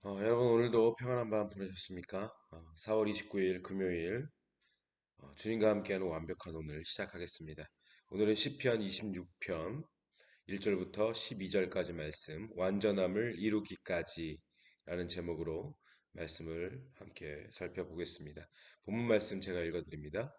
여러분 오늘도 평안한 밤 보내셨습니까? 4월 29일 금요일 주님과 함께하는 완벽한 오늘 시작하겠습니다. 오늘은 시편 26편 1절부터 12절까지 말씀 완전함을 이루기까지 라는 제목으로 말씀을 함께 살펴보겠습니다. 본문 말씀 제가 읽어드립니다.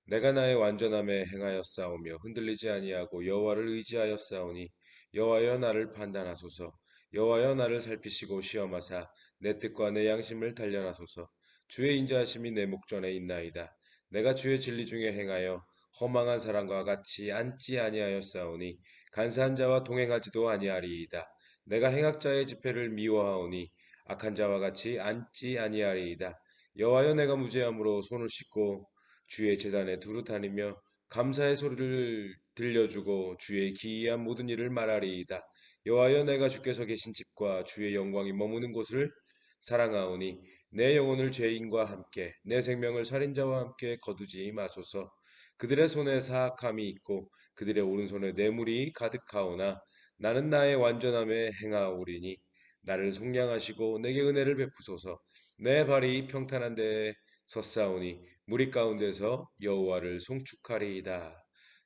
내가 나의 완전함에 행하였사오며 흔들리지 아니하고 여호와를 의지하였사오니 여호와여 나를 판단하소서. 여호와여 나를 살피시고 시험하사 내 뜻과 내 양심을 단련하소서. 주의 인자하심이 내 목전에 있나이다. 내가 주의 진리 중에 행하여 허망한 사람과 같이 앉지 아니하였사오니 간사한 자와 동행하지도 아니하리이다. 내가 행악자의 집회를 미워하오니 악한 자와 같이 앉지 아니하리이다. 여호와여 내가 무죄함으로 손을 씻고 주의 제단에 두루 다니며 감사의 소리를 들려주고 주의 기이한 모든 일을 말하리이다. 여호와여 내가 주께서 계신 집과 주의 영광이 머무는 곳을 사랑하오니 내 영혼을 죄인과 함께 내 생명을 살인자와 함께 거두지 마소서. 그들의 손에 사악함이 있고 그들의 오른손에 뇌물이 가득하오나 나는 나의 완전함에 행하오리니 나를 속량하시고 내게 은혜를 베푸소서. 내 발이 평탄한 데에 섰사오니 무리 가운데서 여호와를 송축하리이다.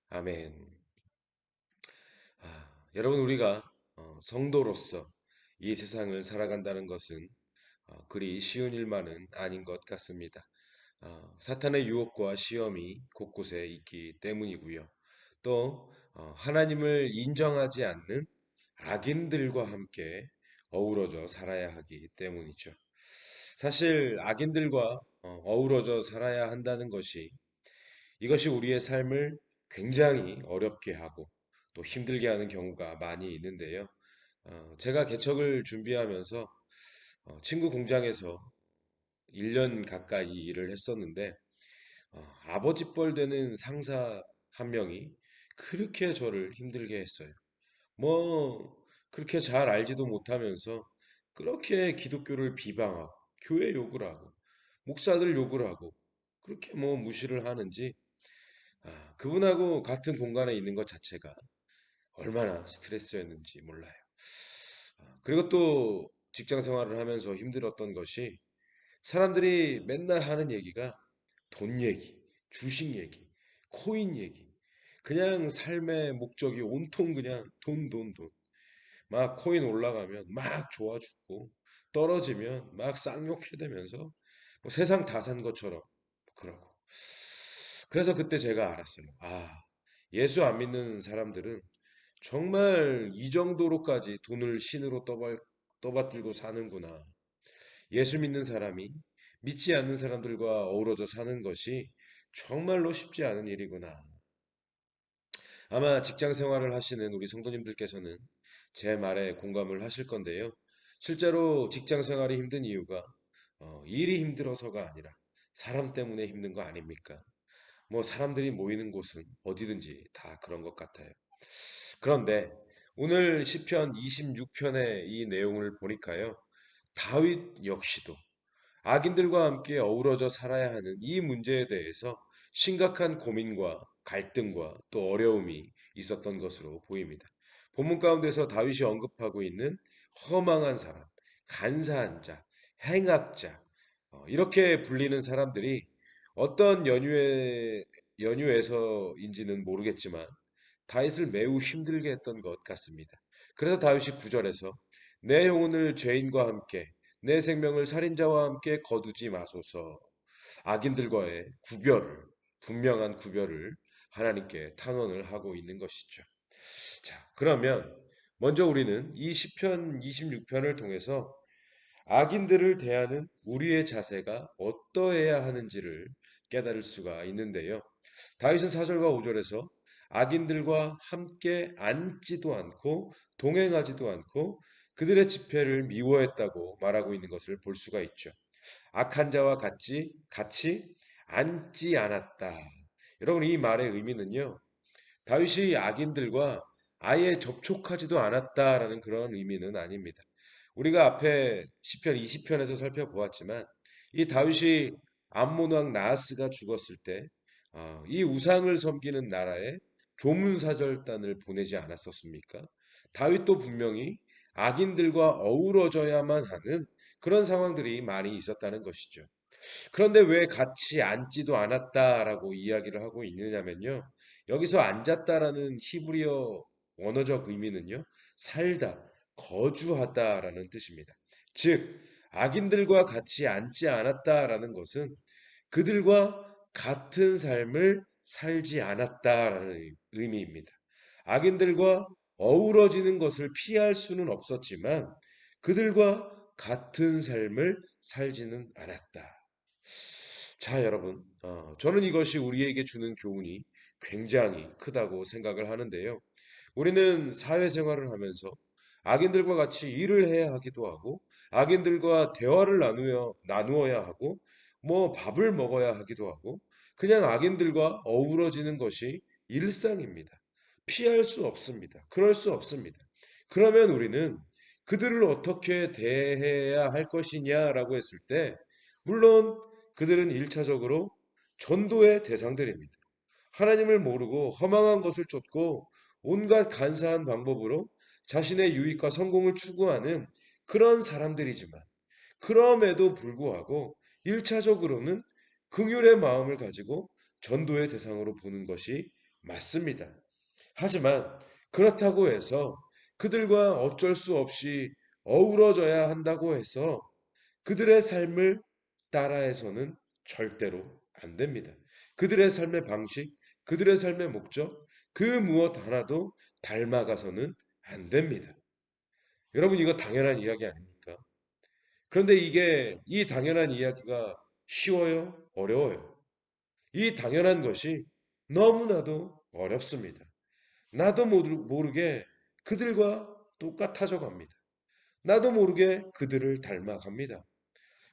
아멘. 여러분 우리가 성도로서 이 세상을 살아간다는 것은 그리 쉬운 일만은 아닌 것 같습니다. 사탄의 유혹과 시험이 곳곳에 있기 때문이고요. 또 하나님을 인정하지 않는 악인들과 함께 어우러져 살아야 하기 때문이죠. 사실 악인들과 어우러져 살아야 한다는 것이 이것이 우리의 삶을 굉장히 어렵게 하고 또 힘들게 하는 경우가 많이 있는데요. 제가 개척을 준비하면서 친구 공장에서 1년 가까이 일을 했었는데 아버지 뻘 되는 상사 한 명이 그렇게 저를 힘들게 했어요. 뭐 그렇게 잘 알지도 못하면서 그렇게 기독교를 비방하고 교회 욕을 하고 목사들 욕을 하고 그렇게 뭐 무시를 하는지 그분하고 같은 공간에 있는 것 자체가 얼마나 스트레스였는지 몰라요. 그리고 또 직장 생활을 하면서 힘들었던 것이 사람들이 맨날 하는 얘기가 돈 얘기, 주식 얘기, 코인 얘기. 그냥 삶의 목적이 온통 그냥 돈, 돈, 돈. 막 코인 올라가면 막 좋아 죽고 떨어지면 막 쌍욕해대면서 뭐 세상 다 산 것처럼 그러고. 그래서 그때 제가 알았어요. 예수 안 믿는 사람들은 정말 이 정도로까지 돈을 신으로 떠받들고 사는구나. 예수 믿는 사람이 믿지 않는 사람들과 어우러져 사는 것이 정말로 쉽지 않은 일이구나. 아마 직장 생활을 하시는 우리 성도님들께서는 제 말에 공감을 하실 건데요. 실제로 직장 생활이 힘든 이유가 일이 힘들어서가 아니라 사람 때문에 힘든 거 아닙니까? 뭐 사람들이 모이는 곳은 어디든지 다 그런 것 같아요. 그런데 오늘 시편 26편의 이 내용을 보니까요. 다윗 역시도 악인들과 함께 어우러져 살아야 하는 이 문제에 대해서 심각한 고민과 갈등과 또 어려움이 있었던 것으로 보입니다. 본문 가운데서 다윗이 언급하고 있는 허망한 사람, 간사한 자, 행악자, 이렇게 불리는 사람들이 어떤 연유에서인지는 모르겠지만 다윗을 매우 힘들게 했던 것 같습니다. 그래서 다윗이 9절에서 내 영혼을 죄인과 함께 내 생명을 살인자와 함께 거두지 마소서. 악인들과의 분명한 구별을 하나님께 탄원을 하고 있는 것이죠. 자, 그러면 먼저 우리는 이 시편 26편을 통해서 악인들을 대하는 우리의 자세가 어떠해야 하는지를 깨달을 수가 있는데요. 다윗은 4절과 5절에서 악인들과 함께 앉지도 않고 동행하지도 않고 그들의 집회를 미워했다고 말하고 있는 것을 볼 수가 있죠. 악한 자와 같이 앉지 않았다. 여러분 이 말의 의미는요. 다윗이 악인들과 아예 접촉하지도 않았다라는 그런 의미는 아닙니다. 우리가 앞에 시편 20편에서 살펴보았지만 이 다윗이 암몬 왕 나하스가 죽었을 때 이 우상을 섬기는 나라에 조문사절단을 보내지 않았었습니까? 다윗도 분명히 악인들과 어우러져야만 하는 그런 상황들이 많이 있었다는 것이죠. 그런데 왜 같이 앉지도 않았다라고 이야기를 하고 있느냐면요. 여기서 앉았다라는 히브리어 원어적 의미는요. 살다, 거주하다라는 뜻입니다. 즉, 악인들과 같이 앉지 않았다라는 것은 그들과 같은 삶을 살지 않았다라는 의미입니다. 악인들과 어우러지는 것을 피할 수는 없었지만 그들과 같은 삶을 살지는 않았다. 자, 여러분, 저는 이것이 우리에게 주는 교훈이 굉장히 크다고 생각을 하는데요. 우리는 사회생활을 하면서 악인들과 같이 일을 해야 하기도 하고, 악인들과 대화를 나누어야 하고, 뭐 밥을 먹어야 하기도 하고, 그냥 악인들과 어우러지는 것이 일상입니다. 피할 수 없습니다. 그럴 수 없습니다. 그러면 우리는 그들을 어떻게 대해야 할 것이냐라고 했을 때, 물론 그들은 일차적으로 전도의 대상들입니다. 하나님을 모르고 허망한 것을 쫓고 온갖 간사한 방법으로 자신의 유익과 성공을 추구하는 그런 사람들이지만 그럼에도 불구하고 일차적으로는 긍휼의 마음을 가지고 전도의 대상으로 보는 것이 맞습니다. 하지만 그렇다고 해서 그들과 어쩔 수 없이 어우러져야 한다고 해서 그들의 삶을 따라해서는 절대로 안 됩니다. 그들의 삶의 방식, 그들의 삶의 목적, 그 무엇 하나도 닮아가서는 안 됩니다. 여러분, 이거 당연한 이야기 아닙니까? 그런데 이 당연한 이야기가 쉬워요? 어려워요? 이 당연한 것이 너무나도 어렵습니다. 나도 모르게 그들과 똑같아져 갑니다. 나도 모르게 그들을 닮아갑니다.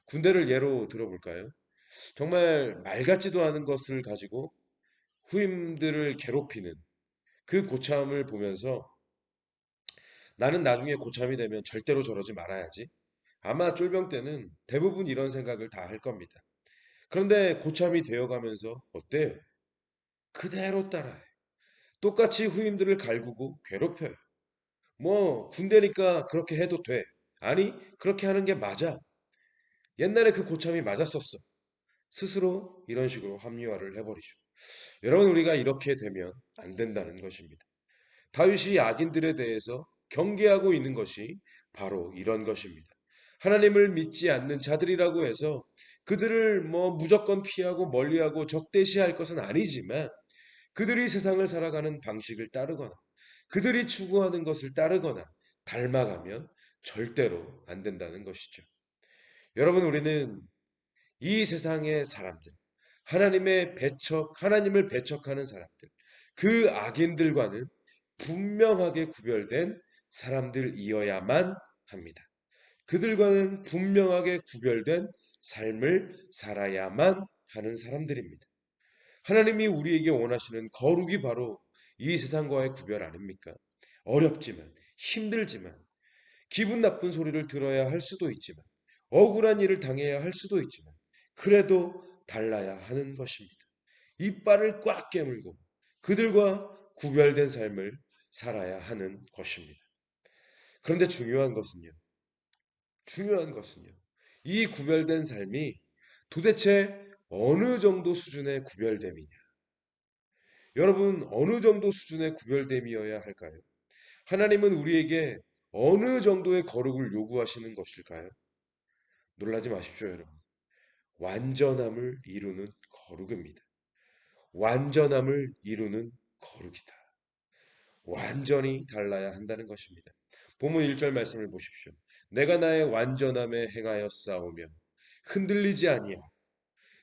군대를 예로 들어볼까요? 정말 말 같지도 않은 것을 가지고 후임들을 괴롭히는 그 고참을 보면서 나는 나중에 고참이 되면 절대로 저러지 말아야지. 아마 쫄병 때는 대부분 이런 생각을 다 할 겁니다. 그런데 고참이 되어가면서 어때요? 그대로 따라해. 똑같이 후임들을 갈구고 괴롭혀요. 뭐 군대니까 그렇게 해도 돼. 아니, 그렇게 하는 게 맞아. 옛날에 그 고참이 맞았었어. 스스로 이런 식으로 합리화를 해버리죠. 여러분, 우리가 이렇게 되면 안 된다는 것입니다. 다윗이 악인들에 대해서 경계하고 있는 것이 바로 이런 것입니다. 하나님을 믿지 않는 자들이라고 해서 그들을 뭐 무조건 피하고 멀리하고 적대시할 것은 아니지만 그들이 세상을 살아가는 방식을 따르거나 그들이 추구하는 것을 따르거나 닮아가면 절대로 안 된다는 것이죠. 여러분, 우리는 이 세상의 사람들, 하나님을 배척하는 사람들, 그 악인들과는 분명하게 구별된 사람들이어야만 합니다. 그들과는 분명하게 구별된 삶을 살아야만 하는 사람들입니다. 하나님이 우리에게 원하시는 거룩이 바로 이 세상과의 구별 아닙니까? 어렵지만, 힘들지만, 기분 나쁜 소리를 들어야 할 수도 있지만, 억울한 일을 당해야 할 수도 있지만, 그래도 달라야 하는 것입니다. 이빨을 꽉 깨물고 그들과 구별된 삶을 살아야 하는 것입니다. 그런데 중요한 것은요, 이 구별된 삶이 도대체 어느 정도 수준의 구별됨이냐? 여러분, 어느 정도 수준의 구별됨이어야 할까요? 하나님은 우리에게 어느 정도의 거룩을 요구하시는 것일까요? 놀라지 마십시오, 여러분. 완전함을 이루는 거룩입니다. 완전함을 이루는 거룩이다. 완전히 달라야 한다는 것입니다. 본문 1절 말씀을 보십시오. 내가 나의 완전함에 행하여 싸우며 흔들리지 아니하고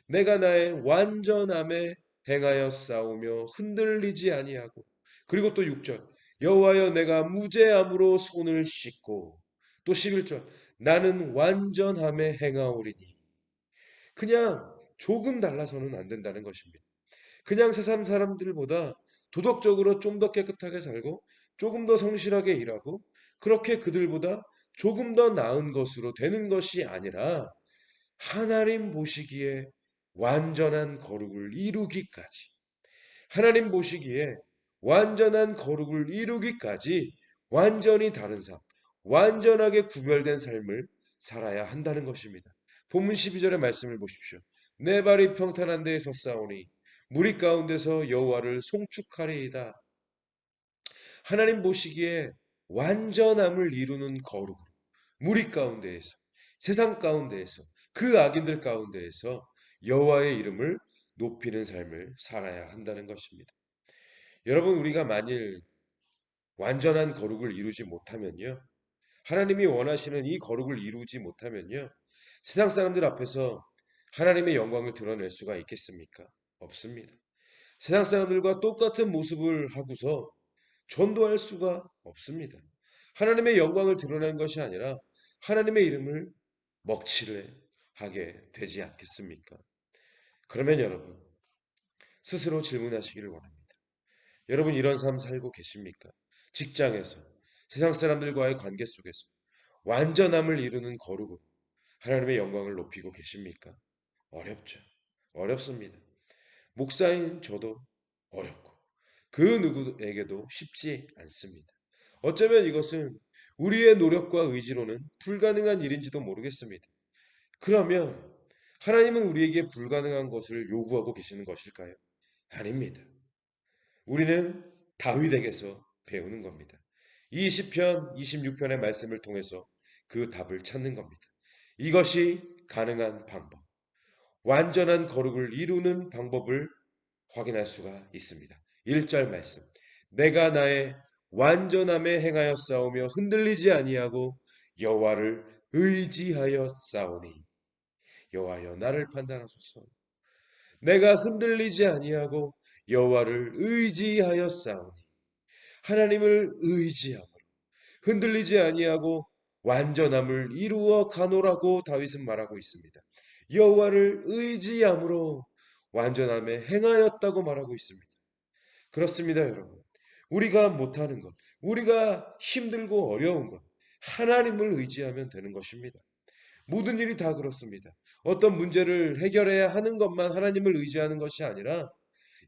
내가 나의 완전함에 행하여 싸우며 흔들리지 아니하고 그리고 또 6절 여호와여 내가 무죄함으로 손을 씻고 또 11절 나는 완전함에 행하오리니 그냥 조금 달라서는 안 된다는 것입니다. 그냥 세상 사람들보다 도덕적으로 좀 더 깨끗하게 살고 조금 더 성실하게 일하고 그렇게 그들보다 조금 더 나은 것으로 되는 것이 아니라 하나님 보시기에 완전한 거룩을 이루기까지 하나님 보시기에 완전한 거룩을 이루기까지 완전히 다른 삶, 완전하게 구별된 삶을 살아야 한다는 것입니다. 본문 12절의 말씀을 보십시오. 내 발이 평탄한 데에 섰사오니 무리 가운데서 여호와를 송축하리이다. 하나님 보시기에 완전함을 이루는 거룩, 무리 가운데에서, 세상 가운데에서, 그 악인들 가운데에서 여호와의 이름을 높이는 삶을 살아야 한다는 것입니다. 여러분, 우리가 만일 완전한 거룩을 이루지 못하면요, 하나님이 원하시는 이 거룩을 이루지 못하면요, 세상 사람들 앞에서 하나님의 영광을 드러낼 수가 있겠습니까? 없습니다. 세상 사람들과 똑같은 모습을 하고서 전도할 수가 없습니다. 하나님의 영광을 드러낸 것이 아니라 하나님의 이름을 먹칠을 하게 되지 않겠습니까? 그러면 여러분, 스스로 질문하시기를 원합니다. 여러분, 이런 삶 살고 계십니까? 직장에서, 세상 사람들과의 관계 속에서 완전함을 이루는 거룩으로 하나님의 영광을 높이고 계십니까? 어렵죠. 어렵습니다. 목사인 저도 어렵고 그 누구에게도 쉽지 않습니다. 어쩌면 이것은 우리의 노력과 의지로는 불가능한 일인지도 모르겠습니다. 그러면 하나님은 우리에게 불가능한 것을 요구하고 계시는 것일까요? 아닙니다. 우리는 다윗에게서 배우는 겁니다. 이 시편 26편의 말씀을 통해서 그 답을 찾는 겁니다. 이것이 가능한 방법, 완전한 거룩을 이루는 방법을 확인할 수가 있습니다. 1절 말씀. 내가 나의 완전함에 행하여 싸우며 흔들리지 아니하고 여호와를 의지하여 싸우니 여호와여 나를 판단하소서. 내가 흔들리지 아니하고 여호와를 의지하여 싸우니 하나님을 의지함으로 흔들리지 아니하고 완전함을 이루어 가노라고 다윗은 말하고 있습니다. 여호와를 의지함으로 완전함에 행하였다고 말하고 있습니다. 그렇습니다, 여러분. 우리가 못하는 것, 우리가 힘들고 어려운 것, 하나님을 의지하면 되는 것입니다. 모든 일이 다 그렇습니다. 어떤 문제를 해결해야 하는 것만 하나님을 의지하는 것이 아니라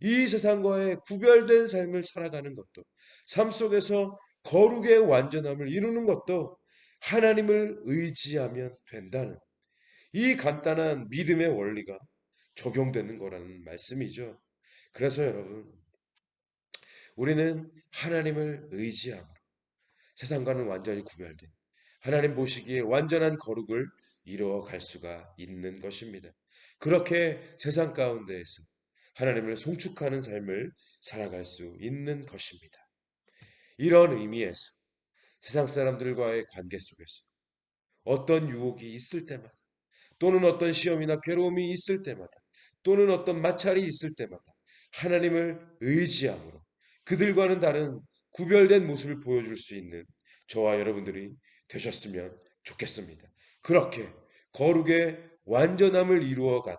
이 세상과의 구별된 삶을 살아가는 것도, 삶 속에서 거룩의 완전함을 이루는 것도 하나님을 의지하면 된다는 이 간단한 믿음의 원리가 적용되는 거라는 말씀이죠. 그래서 여러분, 우리는 하나님을 의지함으로 세상과는 완전히 구별된 하나님 보시기에 완전한 거룩을 이루어 갈 수가 있는 것입니다. 그렇게 세상 가운데에서 하나님을 송축하는 삶을 살아갈 수 있는 것입니다. 이런 의미에서 세상 사람들과의 관계 속에서 어떤 유혹이 있을 때마다 또는 어떤 시험이나 괴로움이 있을 때마다 또는 어떤 마찰이 있을 때마다 하나님을 의지함으로 그들과는 다른 구별된 모습을 보여줄 수 있는 저와 여러분들이 되셨으면 좋겠습니다. 그렇게 거룩의 완전함을 이루어가는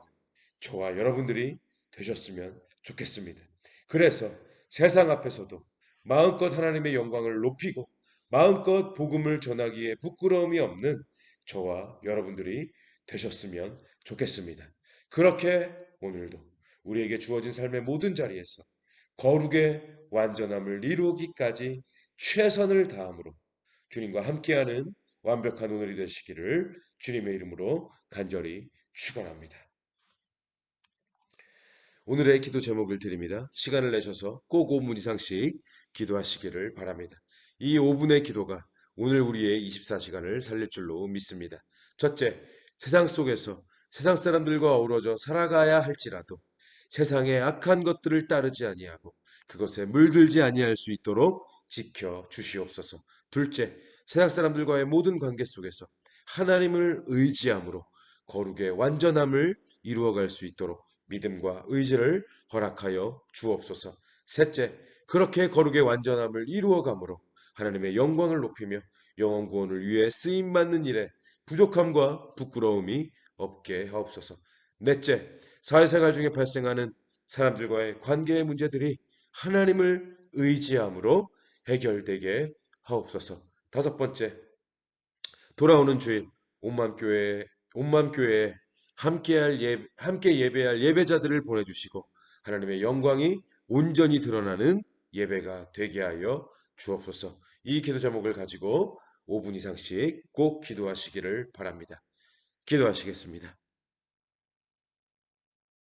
저와 여러분들이 되셨으면 좋겠습니다. 그래서 세상 앞에서도 마음껏 하나님의 영광을 높이고 마음껏 복음을 전하기에 부끄러움이 없는 저와 여러분들이 되셨으면 좋겠습니다. 그렇게 오늘도 우리에게 주어진 삶의 모든 자리에서 거룩의 완전함을 이루기까지 최선을 다함으로 주님과 함께하는 완벽한 오늘이 되시기를 주님의 이름으로 간절히 축원합니다. 오늘의 기도 제목을 드립니다. 시간을 내셔서 꼭 5분 이상씩 기도하시기를 바랍니다. 이 5분의 기도가 오늘 우리의 24시간을 살릴 줄로 믿습니다. 첫째, 세상 속에서 세상 사람들과 어우러져 살아가야 할지라도 세상의 악한 것들을 따르지 아니하고 그것에 물들지 아니할 수 있도록 지켜 주시옵소서. 둘째, 세상 사람들과의 모든 관계 속에서 하나님을 의지함으로 거룩의 완전함을 이루어갈 수 있도록 믿음과 의지를 허락하여 주옵소서. 셋째, 그렇게 거룩의 완전함을 이루어감으로 하나님의 영광을 높이며 영혼 구원을 위해 쓰임 받는 일에 부족함과 부끄러움이 없게 하옵소서. 넷째, 사회생활 중에 발생하는 사람들과의 관계의 문제들이 하나님을 의지함으로 해결되게 하옵소서. 다섯 번째, 돌아오는 주일 온맘교회에 함께 예배할 예배자들을 보내주시고 하나님의 영광이 온전히 드러나는 예배가 되게 하여 주옵소서. 이 기도 제목을 가지고 5분 이상씩 꼭 기도하시기를 바랍니다. 기도하시겠습니다.